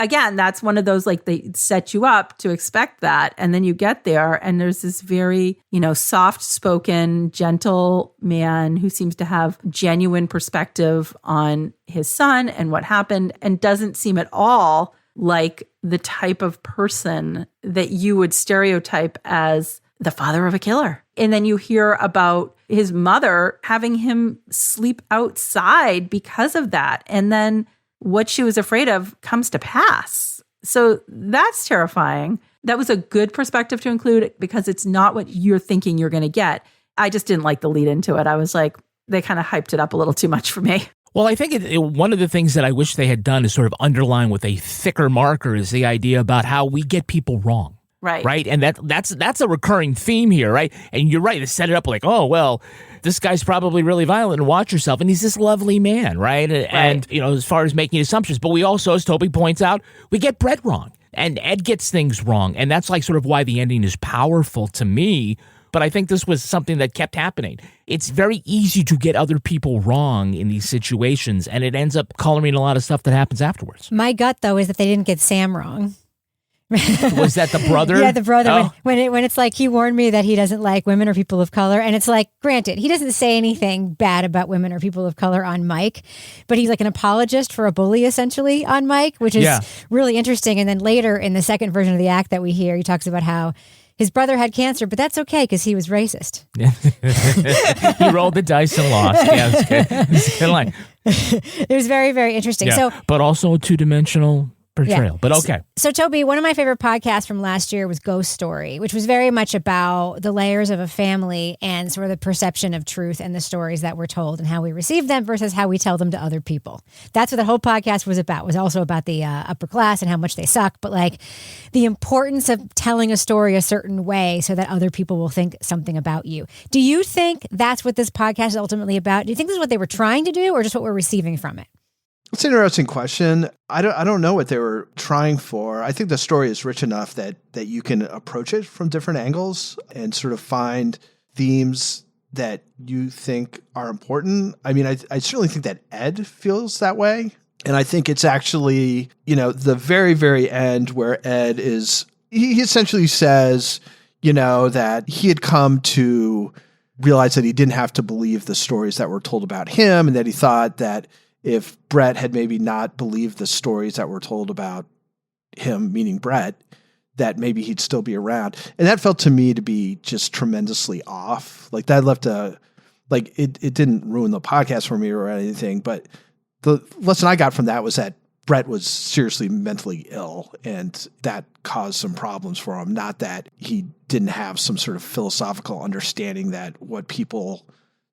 Again, that's one of those, like, they set you up to expect that. And then you get there and there's this very, soft-spoken, gentle man who seems to have genuine perspective on his son and what happened, and doesn't seem at all like the type of person that you would stereotype as the father of a killer. And then you hear about his mother having him sleep outside because of that. And then what she was afraid of comes to pass. So that's terrifying. That was a good perspective to include because it's not what you're thinking you're going to get. I just didn't like the lead into it. I was like, they kind of hyped it up a little too much for me. Well, I think one of the things that I wish they had done is sort of underline with a thicker marker is the idea about how we get people wrong. Right. And that's a recurring theme here, right? And you're right. To set it up like, oh, well, this guy's probably really violent and watch yourself. And he's this lovely man, right? And, as far as making assumptions. But we also, as Toby points out, we get Brett wrong. And Ed gets things wrong. And that's like sort of why the ending is powerful to me. But I think this was something that kept happening. It's very easy to get other people wrong in these situations. And it ends up coloring a lot of stuff that happens afterwards. My gut, though, is that they didn't get Sam wrong. Was that the brother? Yeah, the brother. Oh. When it's like he warned me that he doesn't like women or people of color, and it's like, granted, he doesn't say anything bad about women or people of color on mic, but he's like an apologist for a bully essentially on mic, which is really interesting. And then later in the second version of the act that we hear, he talks about how his brother had cancer, but that's okay because he was racist. He rolled the dice and lost. Yeah, it's good. It's a good line. It was very, very interesting. Yeah, but also a two-dimensional portrayal. Yeah. But okay. So Toby, one of my favorite podcasts from last year was Ghost Story, which was very much about the layers of a family and sort of the perception of truth and the stories that we're told and how we receive them versus how we tell them to other people. That's what the whole podcast was about. It was also about the upper class and how much they suck, but like the importance of telling a story a certain way so that other people will think something about you. Do you think that's what this podcast is ultimately about? Do you think this is what they were trying to do or just what we're receiving from it? It's an interesting question. I don't know what they were trying for. I think the story is rich enough that you can approach it from different angles and sort of find themes that you think are important. I mean, I certainly think that Edd feels that way. And I think it's actually, the very, very end where Edd he essentially says, that he had come to realize that he didn't have to believe the stories that were told about him, and that he thought that if Brett had maybe not believed the stories that were told about him, meaning Brett, that maybe he'd still be around. And that felt to me to be just tremendously off. Like that left it didn't ruin the podcast for me or anything, but the lesson I got from that was that Brett was seriously mentally ill, and that caused some problems for him. Not that he didn't have some sort of philosophical understanding that what people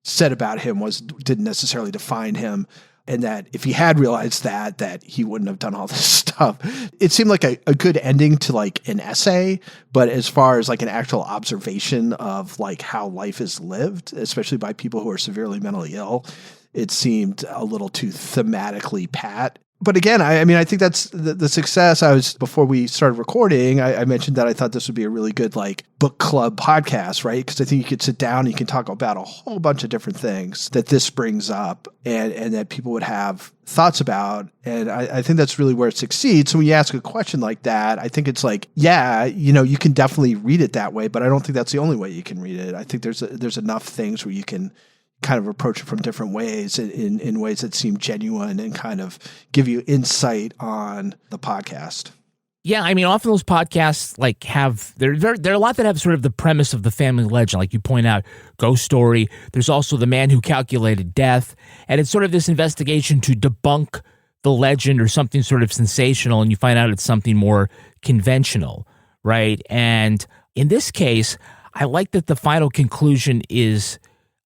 said about him didn't necessarily define him, and that if he had realized that he wouldn't have done all this stuff. It seemed like a good ending to like an essay, but as far as like an actual observation of like how life is lived, especially by people who are severely mentally ill, it seemed a little too thematically pat. But again, I think that's the success. Before we started recording, I mentioned that I thought this would be a really good like book club podcast, right? Because I think you could sit down and you can talk about a whole bunch of different things that this brings up and that people would have thoughts about. And I think that's really where it succeeds. So when you ask a question like that, I think it's like, yeah, you can definitely read it that way, but I don't think that's the only way you can read it. I think there's enough things where you can kind of approach it from different ways in ways that seem genuine and kind of give you insight on the podcast. Yeah, I mean, often those podcasts like there are a lot that have sort of the premise of the family legend, like you point out, ghost story. There's also the man who calculated death, and it's sort of this investigation to debunk the legend or something sort of sensational, and you find out it's something more conventional, right? And in this case, I like that the final conclusion is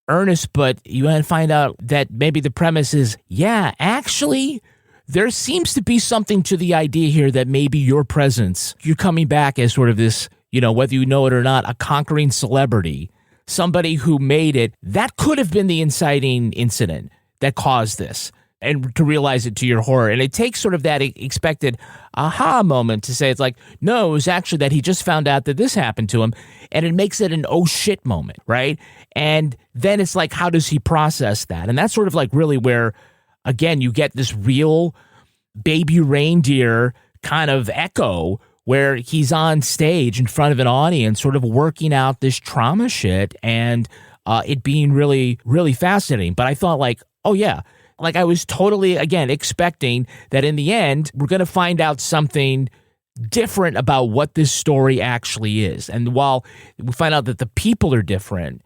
earnest, but you find out that maybe the premise is, yeah, actually, there seems to be something to the idea here that maybe your presence, you're coming back as sort of this, whether you know it or not, a conquering celebrity, somebody who made it. That could have been the inciting incident that caused this, and to realize it to your horror. And it takes sort of that expected aha moment to say, it's like, no, it was actually that he just found out that this happened to him, and it makes it an oh shit moment, right? And then it's like, how does he process that? And that's sort of like really where, again, you get this real baby reindeer kind of echo where he's on stage in front of an audience sort of working out this trauma shit, and it being really, really fascinating. But I thought like, oh yeah, like I was totally, again, expecting that in the end, we're going to find out something different about what this story actually is. And while we find out that the people are different,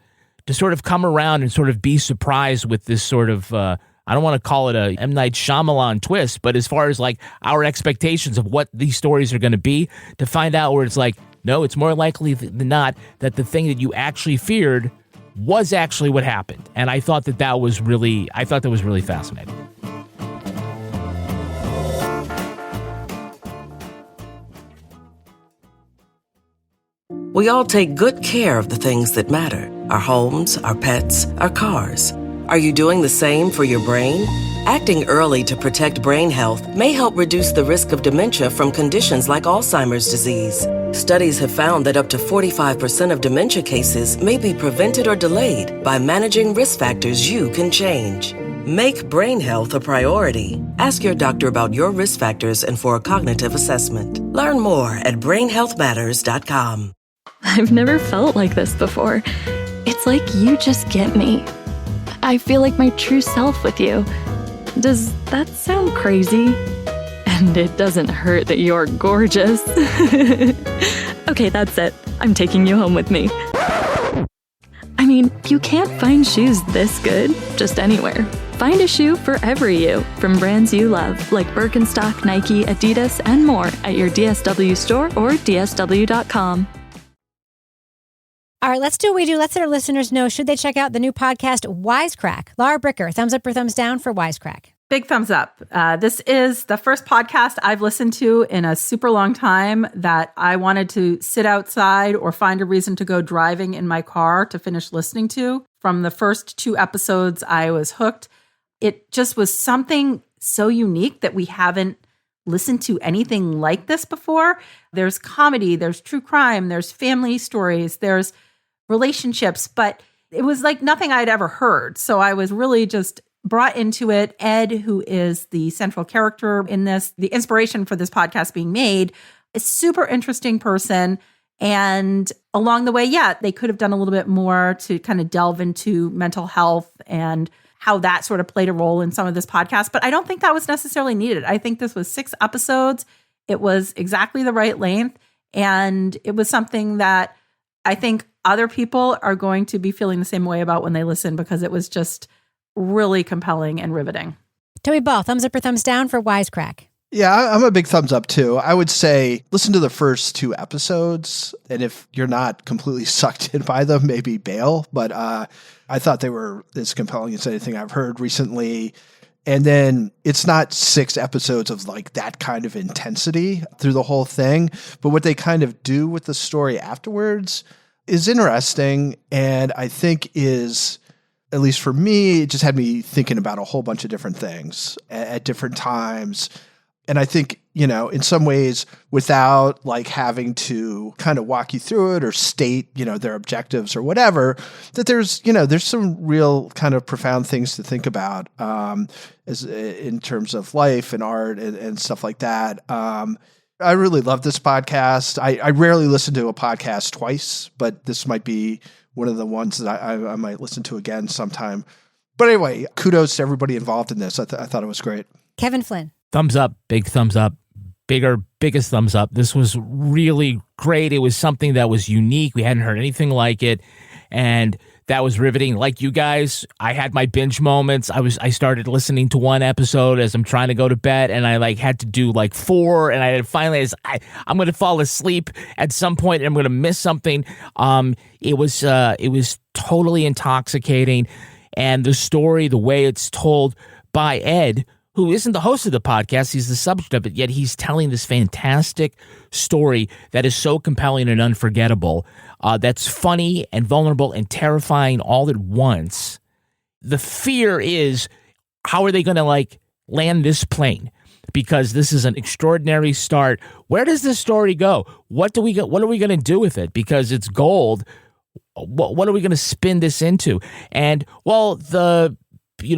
to sort of come around and sort of be surprised with this sort of, I don't want to call it a M. Night Shyamalan twist, but as far as like our expectations of what these stories are going to be, to find out where it's like, no, it's more likely than not that the thing that you actually feared was actually what happened. And I thought that was really fascinating. We all take good care of the things that matter. Our homes, our pets, our cars. Are you doing the same for your brain? Acting early to protect brain health may help reduce the risk of dementia from conditions like Alzheimer's disease. Studies have found that up to 45% of dementia cases may be prevented or delayed by managing risk factors you can change. Make brain health a priority. Ask your doctor about your risk factors and for a cognitive assessment. Learn more at brainhealthmatters.com. I've never felt like this before. It's like you just get me. I feel like my true self with you. Does that sound crazy? And it doesn't hurt that you're gorgeous. Okay, that's it. I'm taking you home with me. I mean, you can't find shoes this good just anywhere. Find a shoe for every you from brands you love, like Birkenstock, Nike, Adidas, and more at your DSW store or DSW.com. All right, let's do what we do. Let's let our listeners know, should they check out the new podcast, Wisecrack? Laura Bricker, thumbs up or thumbs down for Wisecrack? Big thumbs up. This is the first podcast I've listened to in a super long time that I wanted to sit outside or find a reason to go driving in my car to finish listening to. From the first 2 episodes, I was hooked. It just was something so unique that we haven't listened to anything like this before. There's comedy, there's true crime, there's family stories, there's relationships, but it was like nothing I'd ever heard. So I was really just brought into it. Edd, who is the central character in this, the inspiration for this podcast being made, a super interesting person. And along the way, they could have done a little bit more to kind of delve into mental health and how that sort of played a role in some of this podcast. But I don't think that was necessarily needed. I think this was 6 episodes. It was exactly the right length. And it was something that I think other people are going to be feeling the same way about when they listen, because it was just really compelling and riveting. Toby Ball, thumbs up or thumbs down for Wisecrack? Yeah, I'm a big thumbs up too. I would say listen to the first 2 episodes, and if you're not completely sucked in by them, maybe bail. But I thought they were as compelling as anything I've heard recently. And then it's not 6 episodes of like that kind of intensity through the whole thing, but what they kind of do with the story afterwards is interesting, and I think is, at least for me, it just had me thinking about a whole bunch of different things at different times. And I think, in some ways, without like having to kind of walk you through it or state, their objectives or whatever, that there's some real kind of profound things to think about as in terms of life and art and stuff like that. I really love this podcast. I rarely listen to a podcast twice, but this might be one of the ones that I might listen to again sometime. But anyway, kudos to everybody involved in this. I thought it was great. Kevin Flynn. Thumbs up, big thumbs up, biggest thumbs up. This was really great. It was something that was unique. We hadn't heard anything like it. And that was riveting. Like you guys, I had my binge moments. I started listening to one episode as I'm trying to go to bed, and I like had to do like 4, and I'm going to fall asleep at some point, and I'm going to miss something. It was totally intoxicating, and the story, the way it's told by Edd, who isn't the host of the podcast, he's the subject of it, yet he's telling this fantastic story that is so compelling and unforgettable, that's funny and vulnerable and terrifying all at once. The fear is, how are they going to like land this plane? Because this is an extraordinary start. Where does this story go? What are we going to do with it? Because it's gold. What are we going to spin this into? And well,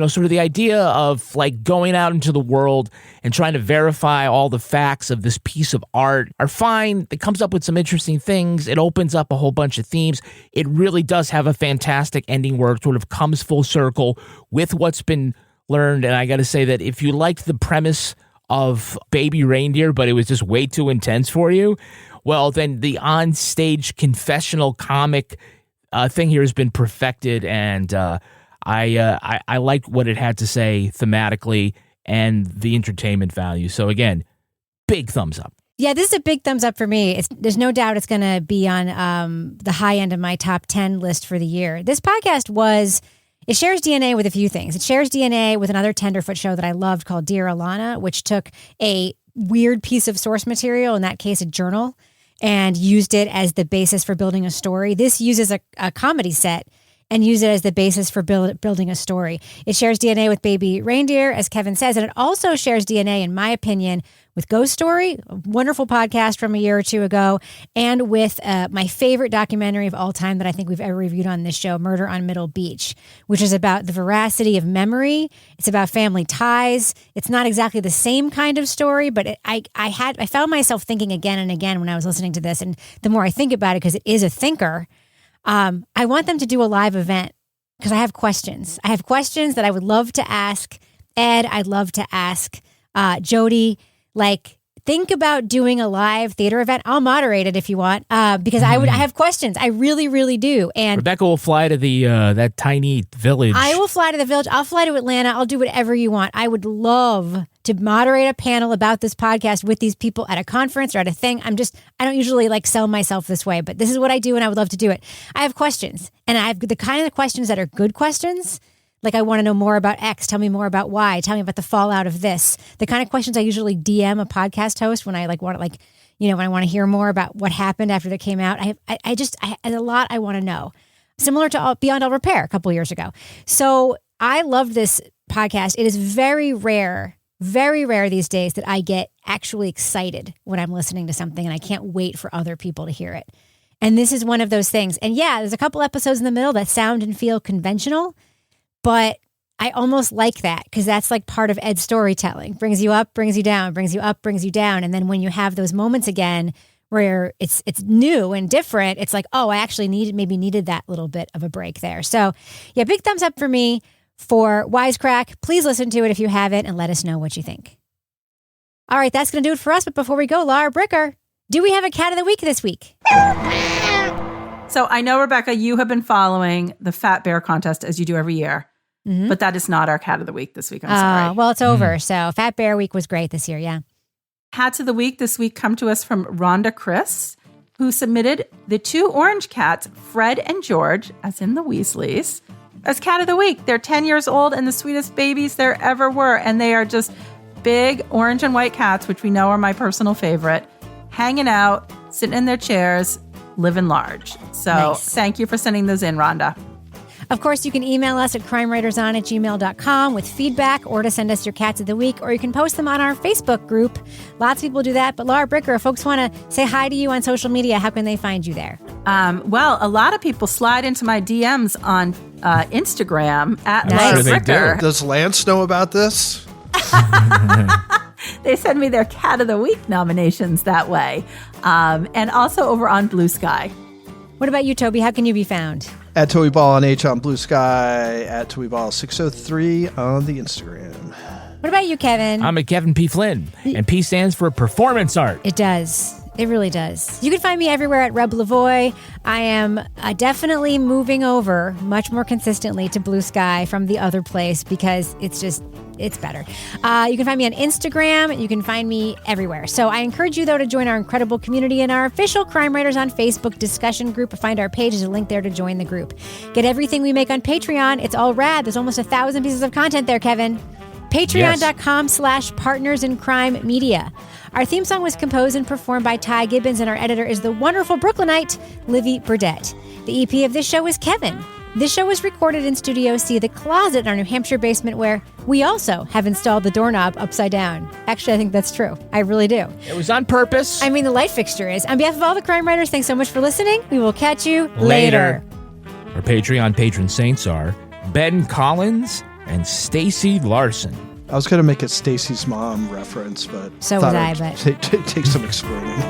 sort of the idea of like going out into the world and trying to verify all the facts of this piece of art are fine. It comes up with some interesting things. It opens up a whole bunch of themes. It really does have a fantastic ending where it sort of comes full circle with what's been learned. And I got to say that if you liked the premise of Baby Reindeer, but it was just way too intense for you, well, then the on-stage confessional comic thing here has been perfected, and I liked what it had to say thematically and the entertainment value. So again, big thumbs up. Yeah, this is a big thumbs up for me. There's no doubt it's going to be on the high end of my top 10 list for the year. This podcast it shares DNA with a few things. It shares DNA with another Tenderfoot show that I loved called Dear Alana, which took a weird piece of source material, in that case a journal, and used it as the basis for building a story. This uses a comedy set and use it as the basis for building a story. It shares DNA with Baby Reindeer, as Kevin says, and it also shares DNA, in my opinion, with Ghost Story, a wonderful podcast from a year or two ago, and with my favorite documentary of all time that I think we've ever reviewed on this show, Murder on Middle Beach, which is about the veracity of memory. It's about family ties. It's not exactly the same kind of story, but I found myself thinking again and again when I was listening to this, and the more I think about it, because it is a thinker, I want them to do a live event because I have questions. I have questions that I would love to ask Edd. I'd love to ask Jodi. Like, think about doing a live theater event. I'll moderate it if you want, because I have questions. I really, really do. And Rebecca will fly to the that tiny village. I will fly to the village. I'll fly to Atlanta. I'll do whatever you want. I would love to moderate a panel about this podcast with these people at a conference or at a thing. I don't usually like sell myself this way, but this is what I do, and I would love to do it. I have questions, and I have the kind of questions that are good questions. Like, I want to know more about X. Tell me more about Y. Tell me about the fallout of this. The kind of questions I usually DM a podcast host when I when I want to hear more about what happened after it came out. I have a lot I want to know. Similar to Beyond All Repair a couple years ago. So I love this podcast. It is very rare these days that I get actually excited when I'm listening to something, and I can't wait for other people to hear it. And this is one of those things. And yeah, there's a couple episodes in the middle that sound and feel conventional, but I almost like that because that's like part of Edd's storytelling. Brings you up, brings you down, brings you up, brings you down. And then when you have those moments again where it's new and different, it's like, oh, I actually needed that little bit of a break there. So yeah, big thumbs up for me for Wisecrack. Please listen to it if you haven't and let us know what you think. All right, that's going to do it for us. But before we go, Laura Bricker, do we have a cat of the week this week? So I know, Rebecca, you have been following the Fat Bear contest as you do every year. Mm-hmm. But that is not our cat of the week this week. I'm sorry. Well, it's over. So Fat Bear Week was great this year. Yeah. Cats of the week this week come to us from Rhonda Chris, who submitted the 2 orange cats, Fred and George, as in the Weasleys, as cat of the week. They're 10 years old and the sweetest babies there ever were. And they are just big orange and white cats, which we know are my personal favorite, hanging out, sitting in their chairs, living large. So nice. Thank you for sending those in, Rhonda. Of course, you can email us at crimewriterson@gmail.com with feedback or to send us your cats of the week, or you can post them on our Facebook group. Lots of people do that. But Laura Bricker, if folks want to say hi to you on social media, how can they find you there? Well, a lot of people slide into my DMs on Instagram at Laura Bricker. Does Lance know about this? They send me their cat of the week nominations that way. And also over on Blue Sky. What about you, Toby? How can you be found? At Toby Ball on H on Blue Sky, at Toby Ball 603 on the Instagram. What about you, Kevin? I'm at Kevin P. Flynn, and P stands for performance art. It does. It really does. You can find me everywhere at Reb Lavoie. I am definitely moving over much more consistently to Blue Sky from the other place because it's better. You can find me on Instagram. You can find me everywhere. So I encourage you, though, to join our incredible community in our official Crime Writers on Facebook discussion group. Find our page. There's a link there to join the group. Get everything we make on Patreon. It's all rad. There's almost 1,000 pieces of content there, Kevin. Patreon.com/partnersincrimemedia. Our theme song was composed and performed by Ty Gibbons, and our editor is the wonderful Brooklynite, Livy Burdett. The EP of this show is Kevin. This show was recorded in Studio C, the closet in our New Hampshire basement, where we also have installed the doorknob upside down. Actually, I think that's true. I really do. It was on purpose. I mean, the light fixture is. On behalf of all the crime writers, thanks so much for listening. We will catch you later. Our Patreon patron saints are Ben Collins and Stacy Larson. I was going to make a Stacy's mom reference, but so was I. But take some explaining.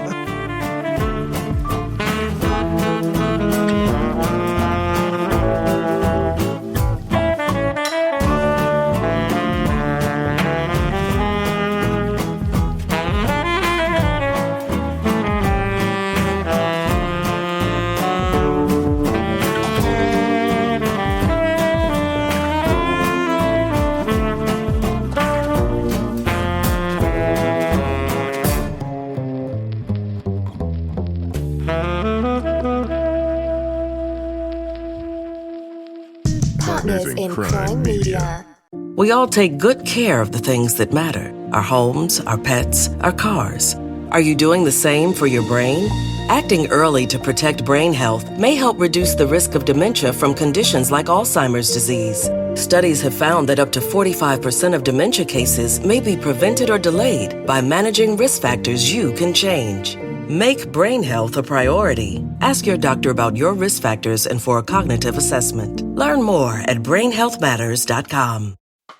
In crime media. We all take good care of the things that matter. Our homes, our pets, our cars. Are you doing the same for your brain? Acting early to protect brain health may help reduce the risk of dementia from conditions like Alzheimer's disease. Studies have found that up to 45% of dementia cases may be prevented or delayed by managing risk factors you can change. Make brain health a priority. Ask your doctor about your risk factors and for a cognitive assessment. Learn more at brainhealthmatters.com.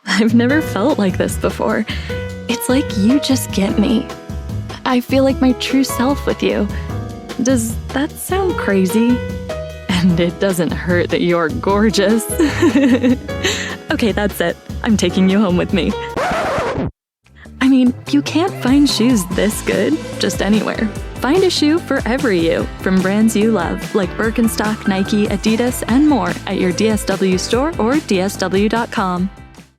I've never felt like this before. It's like you just get me. I feel like my true self with you. Does that sound crazy? And it doesn't hurt that you're gorgeous. Okay, that's it. I'm taking you home with me. I mean, you can't find shoes this good just anywhere. Find a shoe for every you from brands you love, like Birkenstock, Nike, Adidas, and more at your DSW store or DSW.com.